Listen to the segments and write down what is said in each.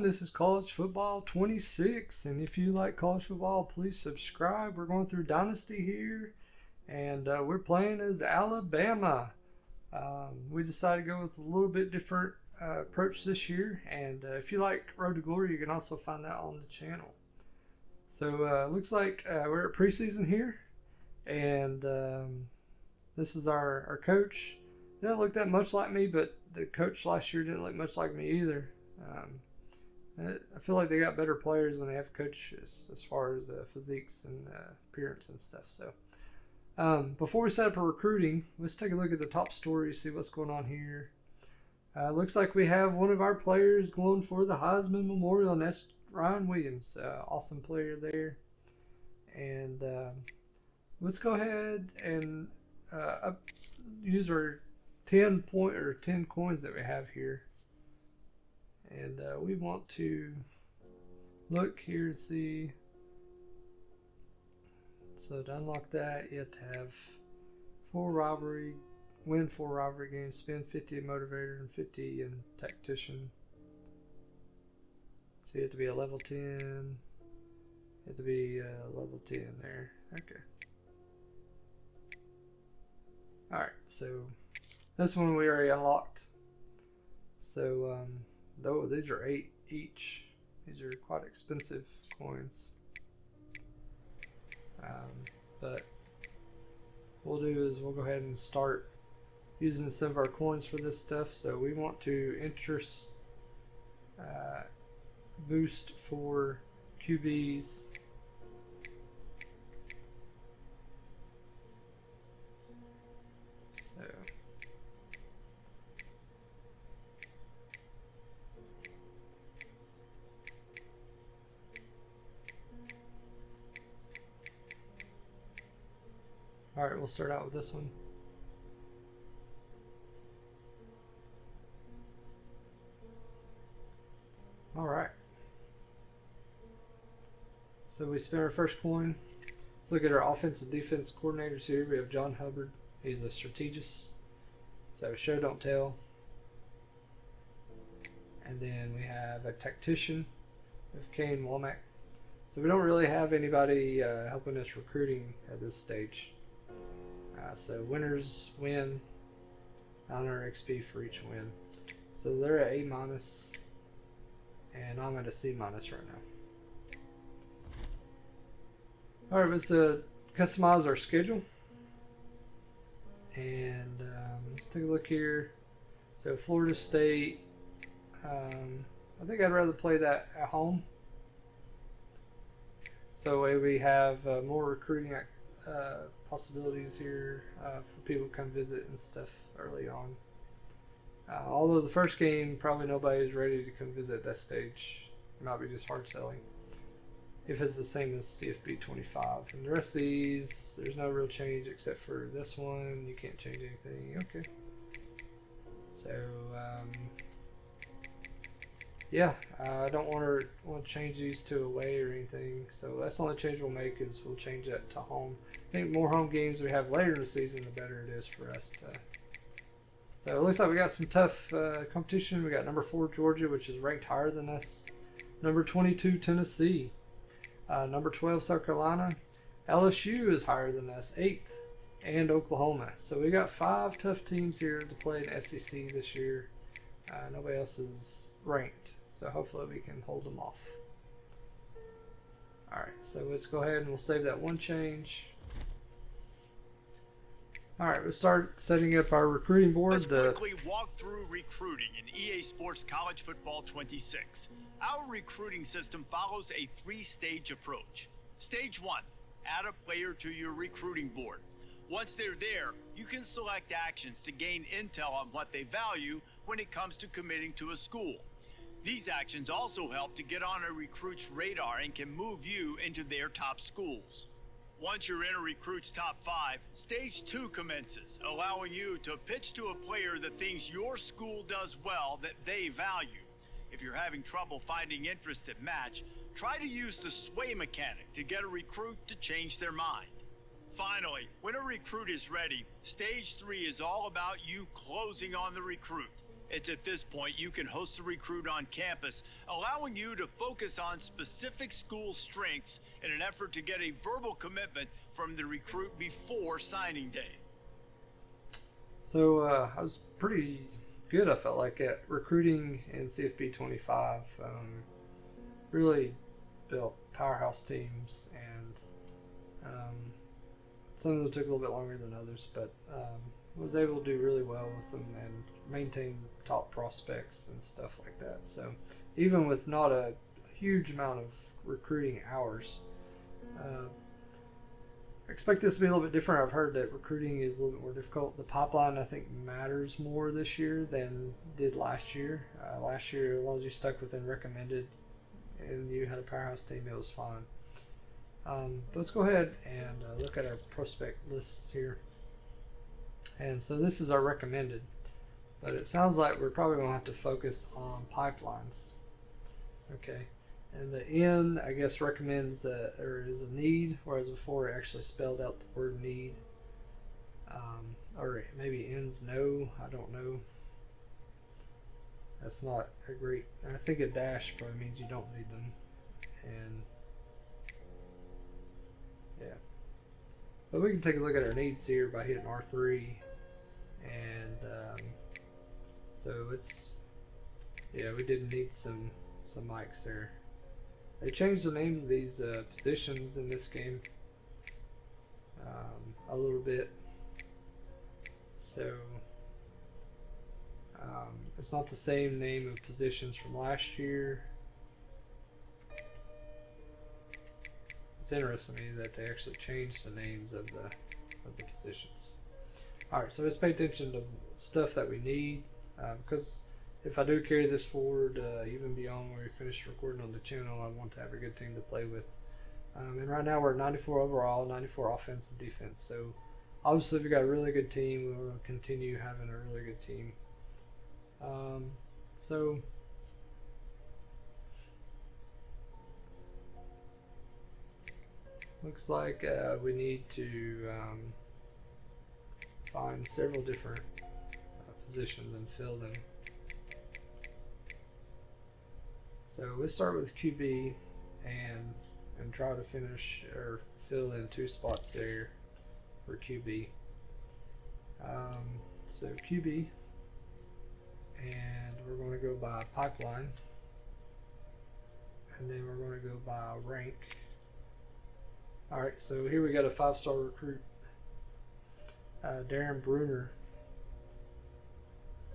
This is College Football 26, and if you like college football, please subscribe. We're going through Dynasty here, and we're playing as Alabama. We decided to go with a little bit different approach this year, and if you like Road to Glory, you can also find that on the channel. So looks like we're at preseason here, and this is our coach. He doesn't look that much like me, but the coach last year didn't look much like me either. I feel like they got better players than they have coaches as far as physiques and appearance and stuff. So before we set up our recruiting, let's take a look at the top stories, see what's going on here. Looks like we have one of our players going for the Heisman Memorial, and that's Ryan Williams. Awesome player there. And let's go ahead and use our 10 coins that we have here. And we want to look here and see. So to unlock that, you have to have win 4 rivalry games, spend 50 in motivator and 50 in tactician. So you have to be a level 10. You have to be level 10 there. Okay. Alright, so this one we already unlocked. So though these are 8 each. These are quite expensive coins. But what we'll do is we'll go ahead and start using some of our coins for this stuff. So we want to interest boost for QBs. So alright, we'll start out with this one. Alright. So we spent our first coin. Let's look at our offensive defense coordinators here. We have John Hubbard. He's a strategist. So show, don't tell. And then we have a tactician with Kane Womack. So we don't really have anybody helping us recruiting at this stage. So winners win 900 XP for each win. So they're at A-, and I'm at a C- right now. Alright, let's customize our schedule. And let's take a look here. So Florida State, I think I'd rather play that at home. So we have more recruiting possibilities here for people to come visit and stuff early on. Although the first game, probably nobody's ready to come visit at that stage. It might be just hard selling. If it's the same as CFB 25. And the rest of these, there's no real change except for this one. You can't change anything. Okay. So, yeah, I don't want to change these to away or anything. So that's the only change we'll make is we'll change that to home. I think the more home games we have later in the season, the better it is for us to. So it looks like we got some tough competition. We got number 4 Georgia, which is ranked higher than us. Number 22 Tennessee. Number 12 South Carolina. LSU is higher than us, 8th, and Oklahoma. So we got 5 tough teams here to play in SEC this year. Nobody else is ranked, so hopefully we can hold them off. Alright, so let's go ahead and we'll save that one change. Alright, we'll start setting up our recruiting board. Let's quickly walk through recruiting in EA Sports College Football 26. Our recruiting system follows a 3-stage approach. Stage 1, add a player to your recruiting board. Once they're there, you can select actions to gain intel on what they value when it comes to committing to a school. These actions also help to get on a recruit's radar and can move you into their top schools. Once you're in a recruit's top 5, stage 2 commences, allowing you to pitch to a player the things your school does well that they value. If you're having trouble finding interest that match, try to use the sway mechanic to get a recruit to change their mind. Finally, when a recruit is ready, stage 3 is all about you closing on the recruit. It's at this point you can host a recruit on campus, allowing you to focus on specific school strengths in an effort to get a verbal commitment from the recruit before signing day. So I was pretty good, I felt like, at recruiting in CFB 25. Really built powerhouse teams, and some of them took a little bit longer than others, but was able to do really well with them and maintain top prospects and stuff like that. So even with not a huge amount of recruiting hours, I expect this to be a little bit different. I've heard that recruiting is a little bit more difficult. The pipeline, I think, matters more this year than did last year. Last year, as long as you stuck within recommended and you had a powerhouse team, it was fine. But let's go ahead and look at our prospect lists here. And so this is our recommended, but it sounds like we're probably going to have to focus on pipelines. Okay, and the N, I guess, recommends or is a need, whereas before it actually spelled out the word need. Or maybe N's no, I don't know. That's not a great, I think a dash probably means you don't need them. And yeah. But we can take a look at our needs here by hitting R3. And so it's, yeah, we did need some mics there. They changed the names of these positions in this game a little bit. So it's not the same name of positions from last year. It's interesting to me that they actually changed the names of the positions. Alright, so let's pay attention to stuff that we need, because if I do carry this forward, even beyond when we finish recording on the channel, I want to have a good team to play with. And right now we're at 94 overall, 94 offense and defense. So obviously if we've got a really good team, we will continue having a really good team. So looks like we need to find several different positions and fill them. So let's start with QB and try to finish or fill in 2 spots there for QB. So QB, and we're going to go by pipeline, and then we're going to go by rank. Alright, so here we got a 5-star recruit, Darren Bruner.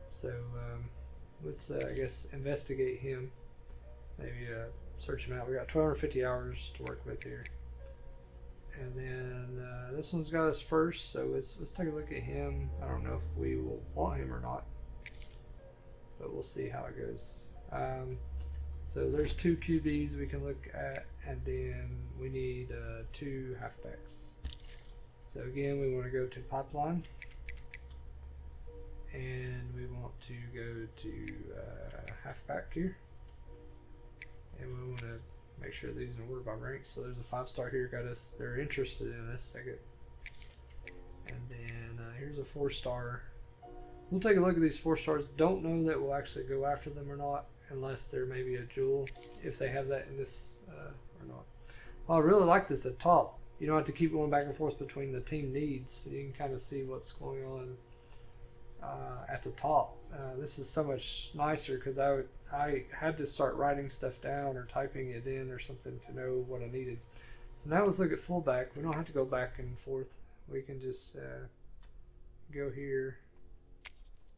So let's I guess investigate him, maybe search him out. We got 1,250 hours to work with here, and then this one's got us first, so let's take a look at him. I don't know if we will want him or not, but we'll see how it goes. So there's 2 QBs we can look at, and then we need 2 halfbacks. So again, we want to go to pipeline, and we want to go to halfback here, and we want to make sure these are in order by rank. So there's a 5-star here, got us, they're interested in us. And then here's a 4-star. We'll take a look at these 4-stars. Don't know that we'll actually go after them or not, unless there may be a jewel, if they have that in this or not. Well, I really like this at top. You don't have to keep going back and forth between the team needs, so you can kind of see what's going on at the top. This is so much nicer because I had to start writing stuff down or typing it in or something to know what I needed. So now let's look at fullback. We don't have to go back and forth. We can just go here.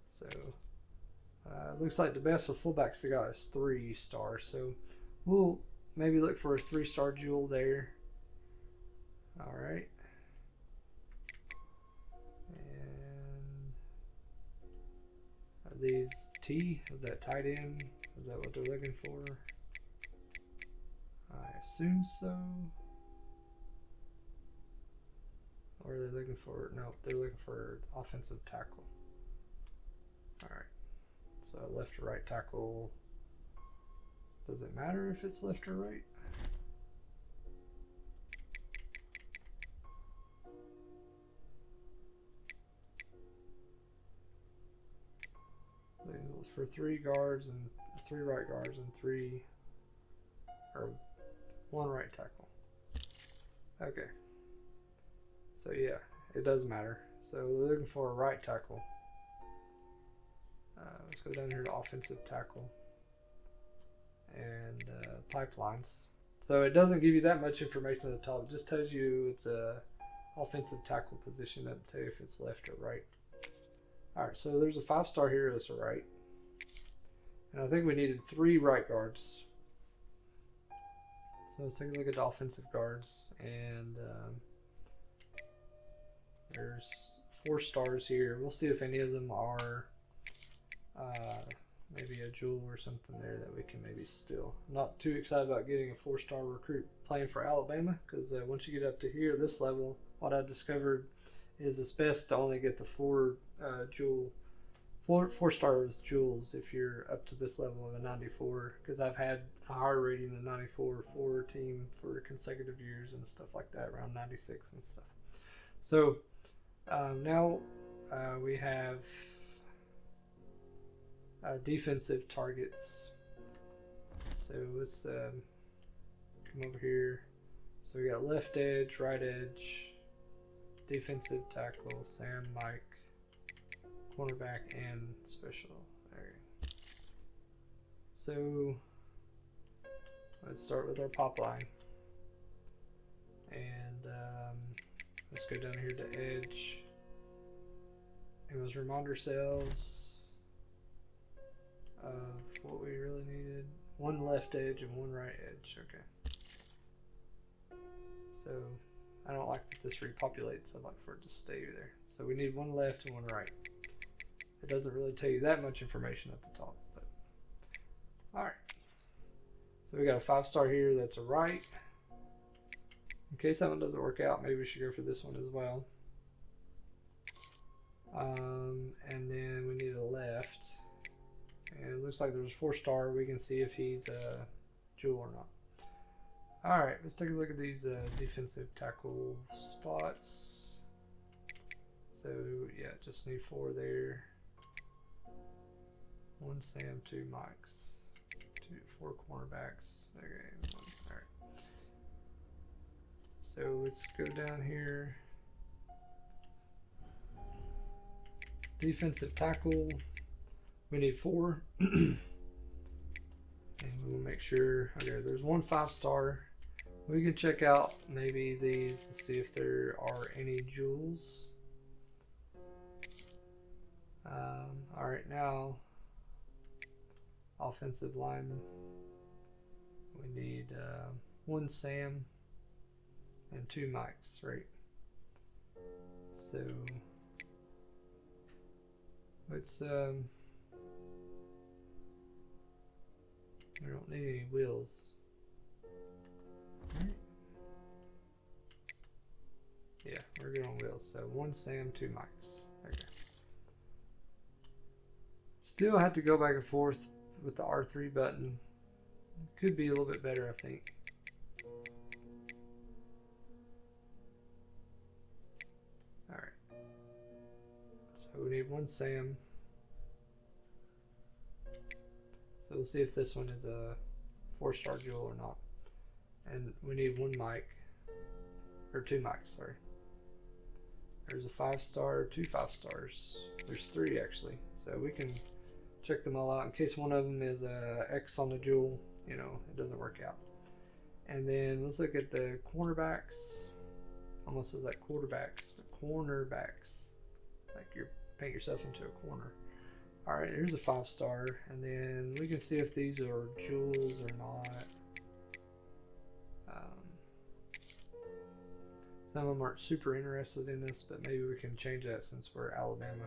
So it looks like the best for fullbacks they got is 3 stars. So we'll maybe look for a 3-star jewel there. All right. And are these T? Is that tight end? Is that what they're looking for? I assume so. Or are they looking for, no, they're looking for offensive tackle. All right. So left or right tackle. Does it matter if it's left or right? for 3 guards and 3 right guards and 1 right tackle. Okay. So yeah, it does matter. So we're looking for a right tackle. Let's go down here to offensive tackle and pipelines. So it doesn't give you that much information at the top. It just tells you it's a offensive tackle position. It doesn't tell you if it's left or right. Alright, so there's a 5-star here that's a right. And I think we needed 3 right guards. So let's take a look at the offensive guards. And there's 4 stars here. We'll see if any of them are maybe a jewel or something there that we can maybe steal. I'm not too excited about getting a 4-star recruit playing for Alabama, because once you get up to here, this level, what I discovered is it's best to only get the 4 stars jewels if you're up to this level of a 94, because I've had a higher rating than 94 for a team for consecutive years and stuff like that, around 96 and stuff. So now we have defensive targets. So let's come over here. So we got left edge, right edge, defensive tackle, Sam, Mike, cornerback, and special. There. So let's start with our pop line. And let's go down here to edge. And let's remind ourselves of what we really needed. 1 left edge and 1 right edge. Okay. So I don't like that this repopulates. I'd like for it to stay there. So we need 1 left and 1 right. It doesn't really tell you that much information at the top, but alright. So we got a 5-star here that's a right. In case that one doesn't work out, maybe we should go for this one as well. And then we need a left. And it looks like there's a 4-star. We can see if he's a jewel or not. Alright, let's take a look at these defensive tackle spots. So, yeah, just need 4 there. 1 Sam, 2 Mikes. 4 cornerbacks. Okay, alright. So, let's go down here. Defensive tackle. We need 4. And we'll make sure, okay, there's 1 5-star. We can check out maybe these to see if there are any jewels. Alright, now offensive lineman. We need 1 Sam and 2 Mikes, right? So let's we don't need any wheels. Right. Yeah, we're good on wheels. So 1 Sam, 2 Mikes. Okay. Still have to go back and forth with the R3 button. Could be a little bit better, I think. Alright. So we need 1 Sam. So we'll see if this one is a 4-star jewel or not. And we need 1 Mike. Or 2 Mikes, sorry. There's a 5-star, 2 5-stars. There's 3 actually. So we can check them all out in case one of them is a X on the jewel. You know, it doesn't work out. And then let's look at the cornerbacks. Almost looks like quarterbacks, but cornerbacks. Like you're paint yourself into a corner. Alright, here's a 5-star, and then we can see if these are jewels or not. Some of them aren't super interested in this, but maybe we can change that since we're Alabama.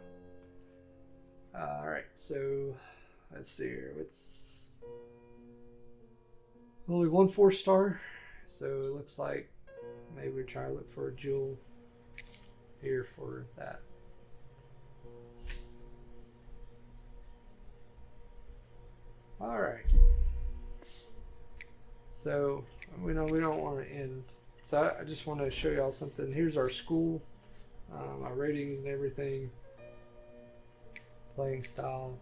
Alright, so let's see here. It's only 1 4-star, so it looks like maybe we try to look for a jewel here for that. Alright, so we know we don't want to end, so I just want to show y'all something. Here's our school, our ratings and everything, playing style.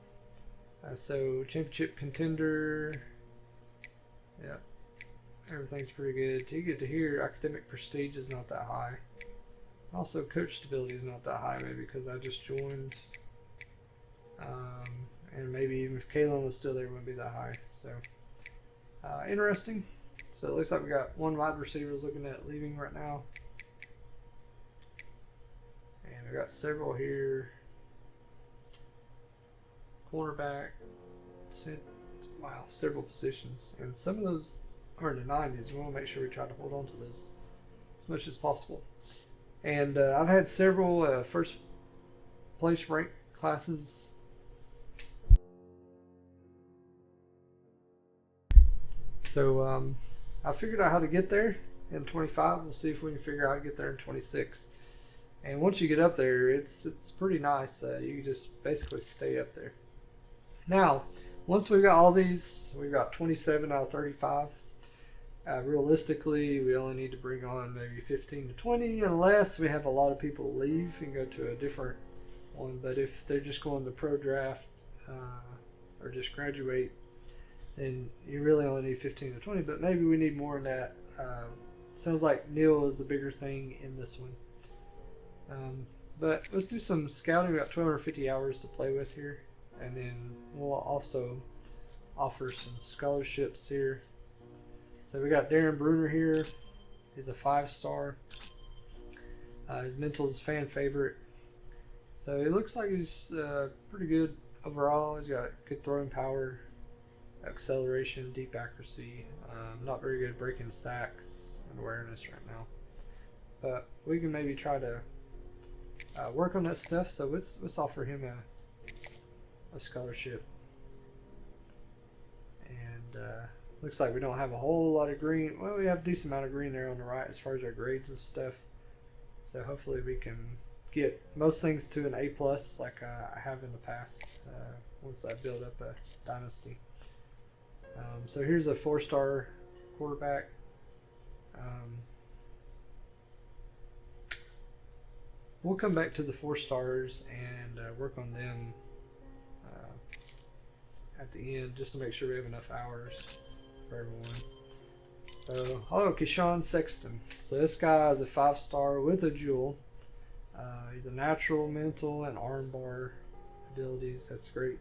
So championship contender. Yeah, everything's pretty good. You get to hear academic prestige is not that high. Also, coach stability is not that high, maybe because I just joined. And maybe even if Kalen was still there, it wouldn't be that high. So, interesting. So it looks like we got one wide receiver looking at leaving right now. And we got several here. Cornerback. Wow, several positions. And some of those are in the 90s. We want to make sure we try to hold on to those as much as possible. And I've had several first place ranked classes. So I figured out how to get there in 25. We'll see if we can figure out how to get there in 26. And once you get up there, it's pretty nice. You can just basically stay up there. Now, once we've got all these, we've got 27 out of 35. Realistically, we only need to bring on maybe 15 to 20 unless we have a lot of people leave and go to a different one. But if they're just going to pro draft or just graduate, then you really only need 15 to 20. But maybe we need more than that. Sounds like Neil is the bigger thing in this one. But let's do some scouting. We've got 1,250 hours to play with here. And then we'll also offer some scholarships here. So we got Darren Bruner here. He's a 5-star. His mental is fan favorite. So it looks like he's pretty good overall. He's got good throwing power, acceleration, deep accuracy. Not very good breaking sacks and awareness right now. But we can maybe try to work on that stuff. So let's offer him a scholarship. And looks like we don't have a whole lot of green. Well, we have a decent amount of green there on the right as far as our grades of stuff. So hopefully we can get most things to an A+ like I have in the past once I build up a dynasty. So here's a 4-star quarterback. We'll come back to the 4-stars and work on them at the end just to make sure we have enough hours for everyone. So, Keyshawn Sexton. So this guy is a 5-star with a jewel. He's a natural mental and armbar abilities. That's great.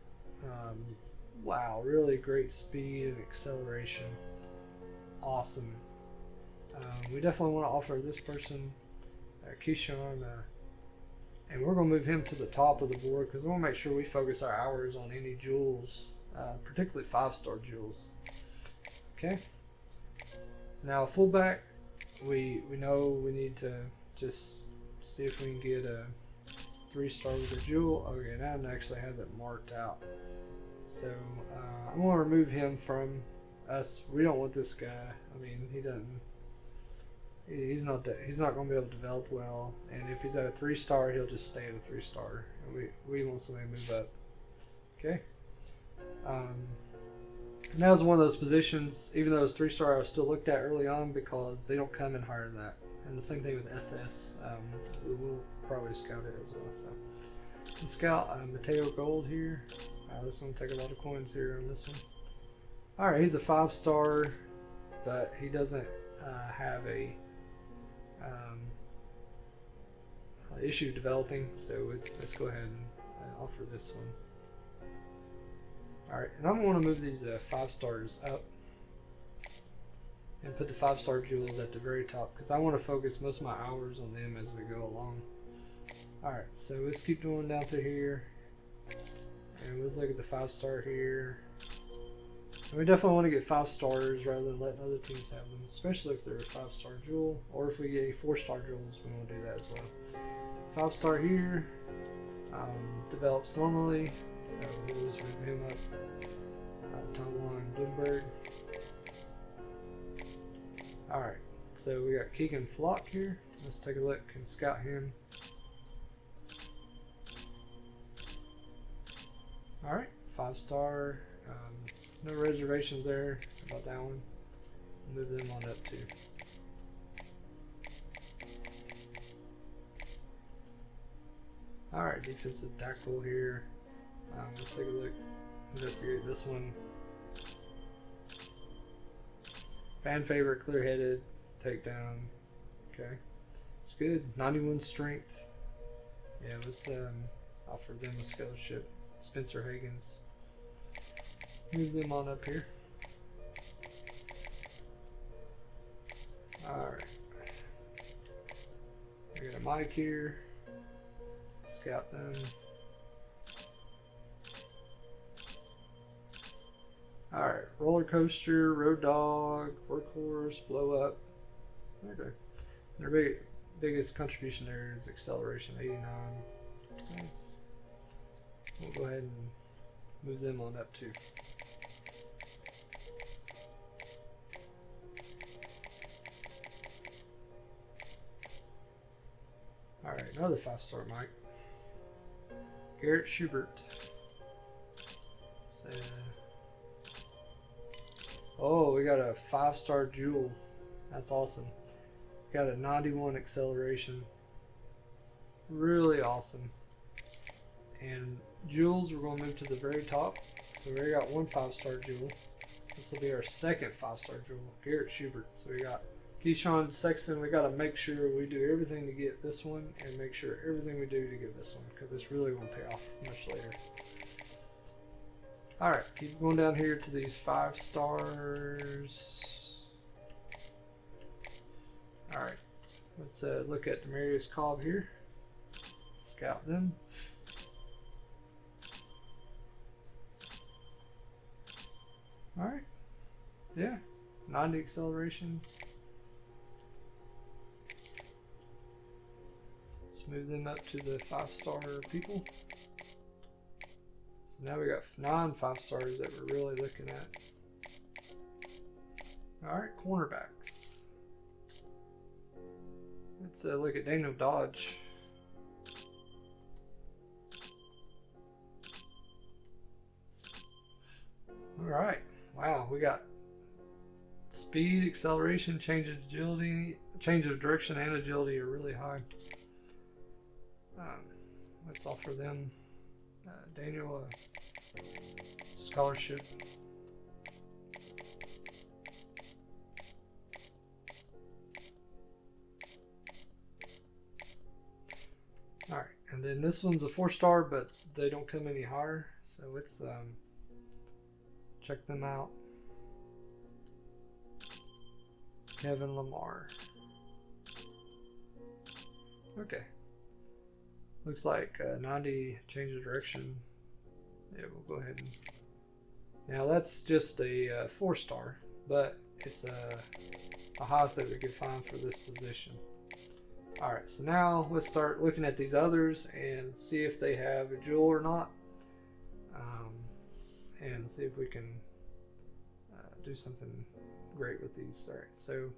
Wow, really great speed and acceleration. Awesome. We definitely want to offer this person, Keyshawn, and we're going to move him to the top of the board because we want to make sure we focus our hours on any jewels, particularly 5-star jewels. Okay. Now, fullback, we know we need to just see if we can get a 3-star with a jewel. Okay, that one actually has it marked out. So I'm going to remove him from us. We don't want this guy. I mean, he's not going to be able to develop well. And if he's at a 3-star, he'll just stay at a 3-star. And we want somebody to move up. Okay. And that was one of those positions, even though it's 3-star, I was still looked at early on because they don't come in higher than that. And the same thing with SS. We will probably scout it as well. So let's scout Mateo Gold here. This one will take a lot of coins here on this one. Alright, he's a 5-star, but he doesn't have a issue developing. So let's go ahead and offer this one. Alright, and I'm going to move these 5-stars up and put the 5-star jewels at the very top because I want to focus most of my hours on them as we go along. Alright, so let's keep going down through here. And let's look at the 5-star here. And we definitely want to get 5 stars rather than letting other teams have them, especially if they're a 5-star jewel, or if we get any 4-star jewels, we want to do that as well. 5-star here. Develops normally, so we'll just move him up. Tom Bloomberg. Alright, so we got Keegan Flock here. Let's take a look and scout him. Alright, 5-star. No reservations there about that one. Move them on up too. Alright, defensive tackle here. Let's take a look. investigate this one. Fan favorite, clear-headed, takedown. Okay, it's good. 91 strength. Yeah, let's offer them a scholarship. Spencer Higgins. Move them on up here. Alright. We got a Mike here. Scout them. Alright, roller coaster, road dog, workhorse, blow up. Okay. Their biggest contribution there is acceleration, 89. Nice. We'll go ahead and move them on up too. Alright, another 5-star Mike. Garrett Schubert. Oh, we got a 5-star Jewel. That's awesome. Got a 91 acceleration. Really awesome. And Jewels, we're going to move to the very top. So we already got one 5-star Jewel. This will be our second 5-star Jewel. Garrett Schubert. So we got Keyshawn Sexton. We got to make sure we do everything to get this one and make sure everything we do to get this one, because it's really going to pay off much later. Alright, keep going down here to these 5 stars. Alright, let's look at Demarius Cobb here. Scout them. Alright, yeah, 90 acceleration. Let's move them up to the 5-star people. So now we got 9 5-stars that we're really looking at. Alright, cornerbacks. Let's look at Daniel Dodge. Alright, wow, we got speed, acceleration, change of agility, change of direction, and agility are really high. Let's offer them Daniel a scholarship. Alright, and then this one's a 4-star, but they don't come any higher, so let's check them out. Kevin Lamar. Okay. Looks like 90 change of direction. Yeah, we'll go ahead and... Now that's just a 4-star, but it's a highest that we could find for this position. Alright, so now let's start looking at these others and see if they have a jewel or not. And see if we can do something great with these. Alright, so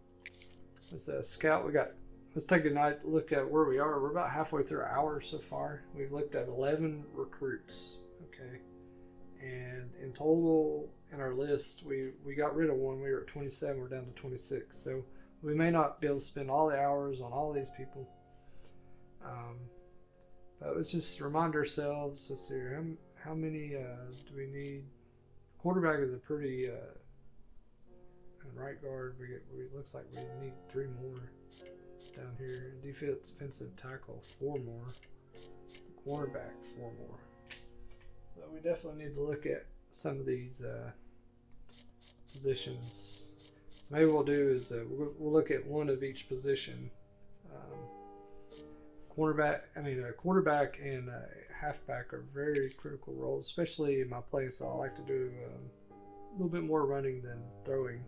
let's scout. Let's take a look at where we are. We're about halfway through our hour so far. We've looked at 11 recruits. Okay. And in total, in our list, we got rid of one. We were at 27. We're down to 26. So we may not be able to spend all the hours on all these people. But let's just remind ourselves. Let's see here. How many do we need? Quarterback is a pretty... and right guard, looks like we need 3 more down here. Defensive tackle, 4 more. Cornerback, 4 more. So we definitely need to look at some of these positions. So maybe what we'll do is we'll look at one of each position. Quarterback and halfback are very critical roles, especially in my play. So I like to do a little bit more running than throwing,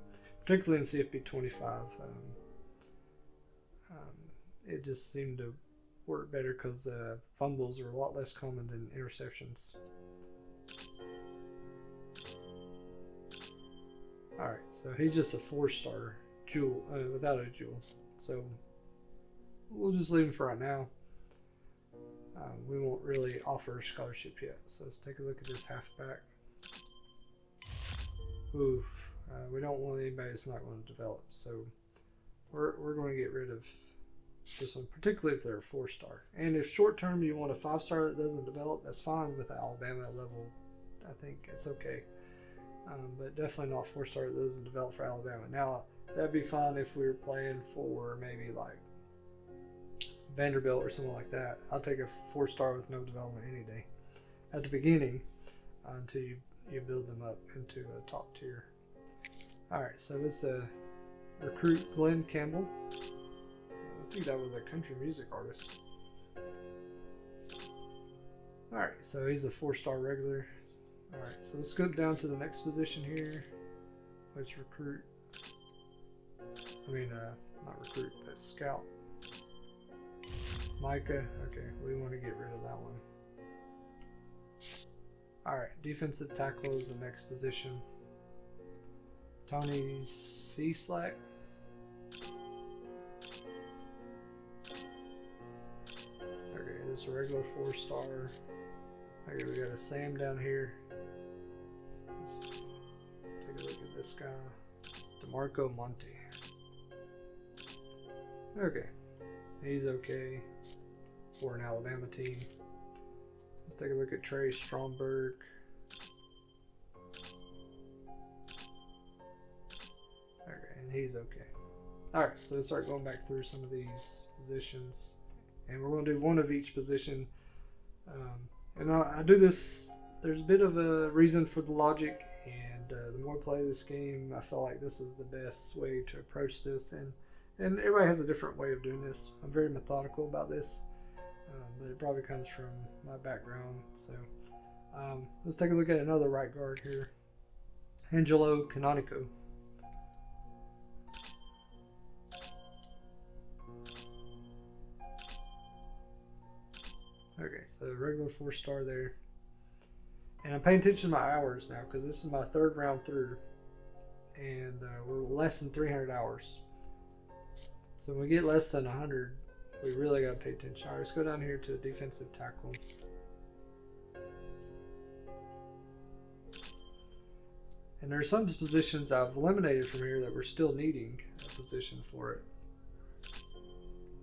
particularly in CFP 25. It just seemed to work better because fumbles are a lot less common than interceptions. Alright, so he's just a 4-star jewel, without a jewel. So we'll just leave him for right now. We won't really offer a scholarship yet. So let's take a look at this halfback. Oof. We don't want anybody that's not going to develop. So we're going to get rid of this one, particularly if they're a 4-star. And if short term you want a 5-star that doesn't develop, that's fine with the Alabama level I think it's okay. But definitely not 4-star that doesn't develop for Alabama. Now, that'd be fine if we were playing for maybe like Vanderbilt or something like that. I'll take a 4-star with no development any day at the beginning until you build them up into a top tier. All right, so let's recruit Glenn Campbell. I think that was a country music artist. All right, so he's a 4-star regular. All right, so let's skip down to the next position here. Let's recruit. Not recruit, but scout. Micah. Okay, we want to get rid of that one. All right, defensive tackle is the next position. Tony C-Slack. Okay, there's a regular 4-star. Okay, we got a Sam down here. Let's take a look at this guy. DeMarco Monte. Okay, he's okay for an Alabama team. Let's take a look at Trey Stromberg. Okay, and he's okay. Alright, so let's start going back through some of these positions. And we're going to do one of each position. And I do this, there's a bit of a reason for the logic. And the more I play this game, I feel like this is the best way to approach this. And everybody has a different way of doing this. I'm very methodical about this. But it probably comes from my background. So let's take a look at another right guard here. Angelo Canonico. Okay, so regular 4-star there. And I'm paying attention to my hours now because this is my 3rd round through. And we're less than 300 hours. So when we get less than 100, we really got to pay attention. All right, let's go down here to defensive tackle. And there are some positions I've eliminated from here that we're still needing a position for it.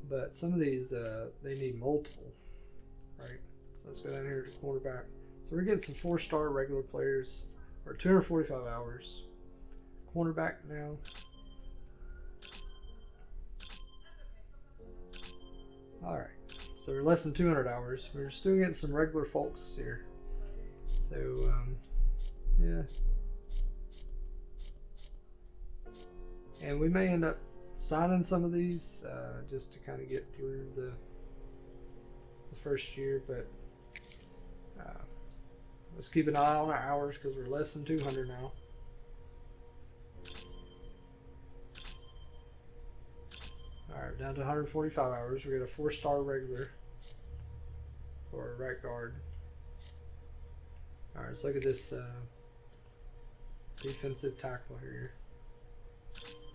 But some of these, they need multiple, right? So let's go down here to quarterback. So we're getting some 4-star regular players, or 245 hours. Cornerback now. Alright, so we're less than 200 hours. We're still getting some regular folks here. So, yeah. And we may end up signing some of these just to kind of get through the first year. But let's keep an eye on our hours because we're less than 200 now. Alright, down to 145 hours. We got a 4-star regular for a right guard. Alright, let's look at this defensive tackle here.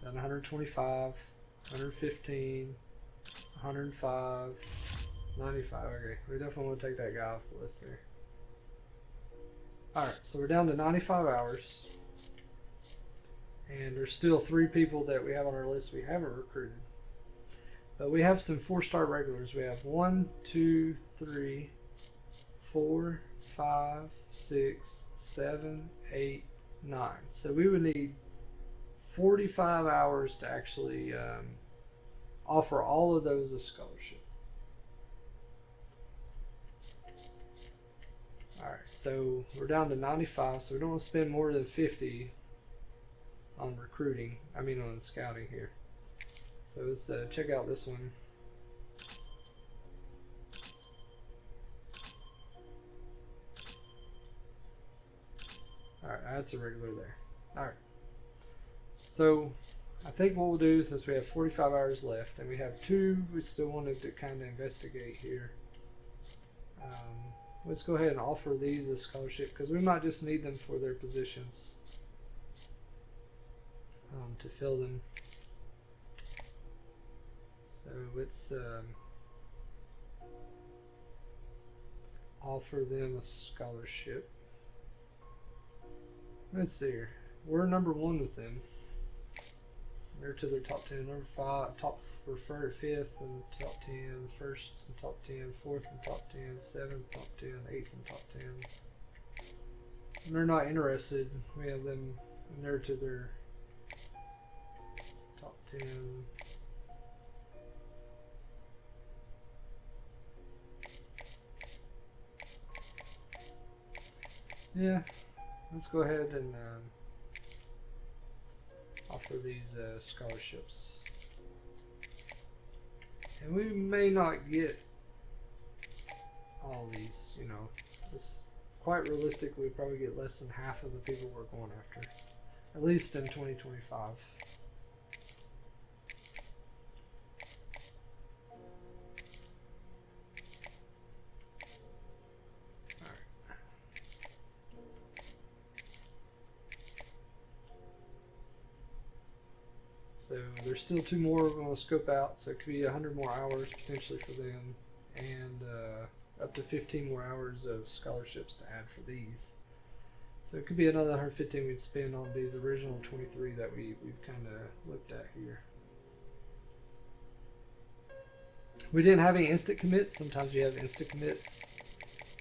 Down to 125, 115, 105, 95. Okay, we definitely want to take that guy off the list there. Alright, so we're down to 95 hours. And there's still 3 people that we have on our list we haven't recruited. But we have some 4-star regulars. We have 1, 2, 3, 4, 5, 6, 7, 8, 9. So we would need 45 hours to actually offer all of those a scholarship. Alright, so we're down to 95, so we don't want to spend more than 50 on recruiting. On scouting here. So let's check out this one. Alright, that's a regular there. Alright. So I think what we'll do, since we have 45 hours left and we have 2 we still wanted to kind of investigate here. Let's go ahead and offer these a scholarship because we might just need them for their positions to fill them. So let's offer them a scholarship. Let's see here. We're number 1 with them. They're to their top 10. Number 5, top refer 5th and top 10, 1st and top 10, 4th and top 10, 7th, top 10, 8th and top 10. they're not interested, we have them near to their top 10. Yeah, let's go ahead and offer these scholarships. And we may not get all these, you know. It's quite realistic, we probably get less than half of the people we're going after. At least in 2025. So there's still 2 more we're going to scope out, so it could be 100 more hours potentially for them, and up to 15 more hours of scholarships to add for these. So it could be another 115 we'd spend on these original 23 that we've kind of looked at here. We didn't have any instant commits. Sometimes you have instant commits,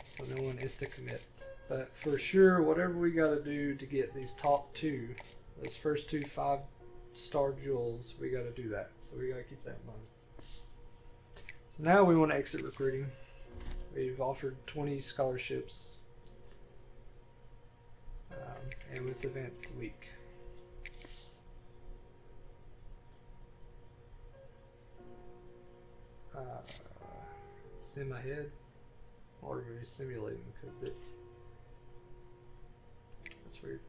so no one instant commit. But for sure, whatever we got to do to get these top 2, those first 2 5-star jewels, we got to do that. So we got to keep that in mind. So now we want to exit recruiting. We've offered 20 scholarships, and let's advance the week. Sim ahead, or are we simulating? Because that's weird.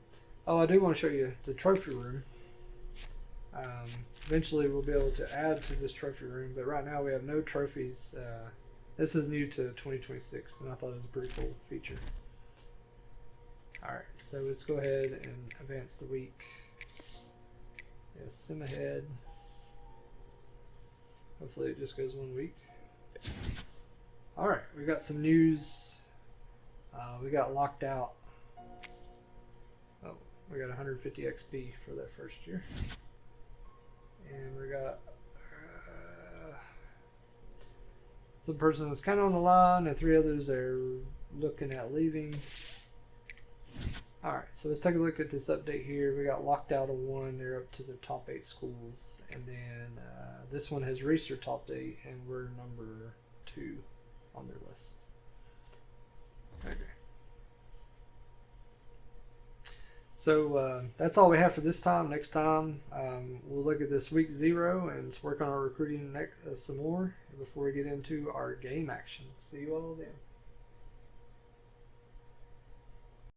Oh, I do want to show you the trophy room. Eventually we'll be able to add to this trophy room, but right now we have no trophies. This is new to 2026, and I thought it was a pretty cool feature. Alright, so let's go ahead and advance the week. Yeah, sim ahead. Hopefully it just goes 1 week. Alright, we got some news. We got locked out. Oh, we got 150 XP for that first year. And we got some person that's kind of on the line, and 3 others are looking at leaving. Alright, so let's take a look at this update here. We got locked out of 1. They're up to their top 8 schools. And then this one has reached their top 8, and we're number 2 on their list. Okay. So that's all we have for this time. Next time, we'll look at this week 0 and work on our recruiting some more before we get into our game action. See you all then.